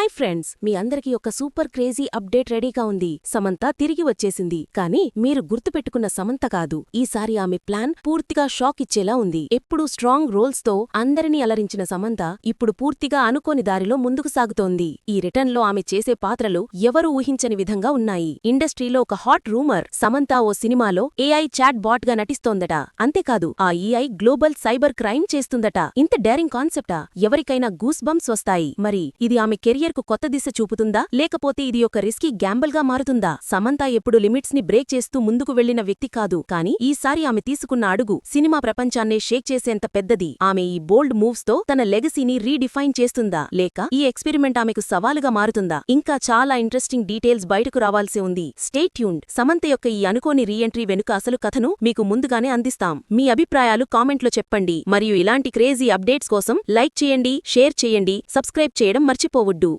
Hi friends, మీ అందరికీ ఒక super crazy update రెడీగా ఉంది. సమంత తిరిగి వచ్చేసింది. కానీ మీరు గుర్తుపెట్టుకున్న సమంత కాదు. ఈసారి ఆమె ప్లాన్ పూర్తిగా షాక్ ఇచ్చేలా ఉంది. ఎప్పుడూ స్ట్రాంగ్ రోల్స్ తో అందరినీ అలరించిన సమంత ఇప్పుడు పూర్తిగా అనుకోని దారిలో ముందుకు సాగుతోంది. ఈ రిటర్న్ లో ఆమె చేసే పాత్రలు ఎవరూ ఊహించని విధంగా ఉన్నాయి. ఇండస్ట్రీలో ఒక హాట్ రూమర్, సమంత ఓ సినిమాలో ఏఐ చాట్ బాట్ గా నటిస్తోందట. అంతేకాదు, ఆ ఏఐ గ్లోబల్ సైబర్ క్రైమ్ చేస్తుందట. ఇంత డేరింగ్ కాన్సెప్టా? ఎవరికైనా గూస్ బంప్స్ వస్తాయి. మరి ఇది ఆమె కెరియర్ కు కొత్త దిశ చూపుతుందా, లేకపోతే ఇది ఒక రిస్కీ గ్యాంబుల్ గా మారుతుందా? సమంత ఎప్పుడు లిమిట్స్ ని బ్రేక్ చేస్తూ ముందుకు వెళ్లిన వ్యక్తి కాదు. కానీ ఈసారి ఆమె తీసుకున్న అడుగు సినిమా ప్రపంచాన్నే షేక్ చేసేంత పెద్దది. ఆమె ఈ బోల్డ్ మూవ్స్ తో తన లెగసీని రీడిఫైన్ చేస్తుందా, లేక ఈ ఎక్స్పెరిమెంట్ ఆమెకు సవాలుగా మారుతుందా? ఇంకా చాలా ఇంట్రెస్టింగ్ డీటెయిల్స్ బయటకు రావాల్సి ఉంది. Stay tuned. సమంత యొక్క ఈ అనుకోని రీఎంట్రీ వెనుక అసలు కథను మీకు ముందుగానే అందిస్తాం. మీ అభిప్రాయాలు కామెంట్లో చెప్పండి. మరియు ఇలాంటి క్రేజీ అప్డేట్స్ కోసం లైక్ చేయండి, షేర్ చేయండి, సబ్స్క్రైబ్ చేయడం మర్చిపోవద్దు.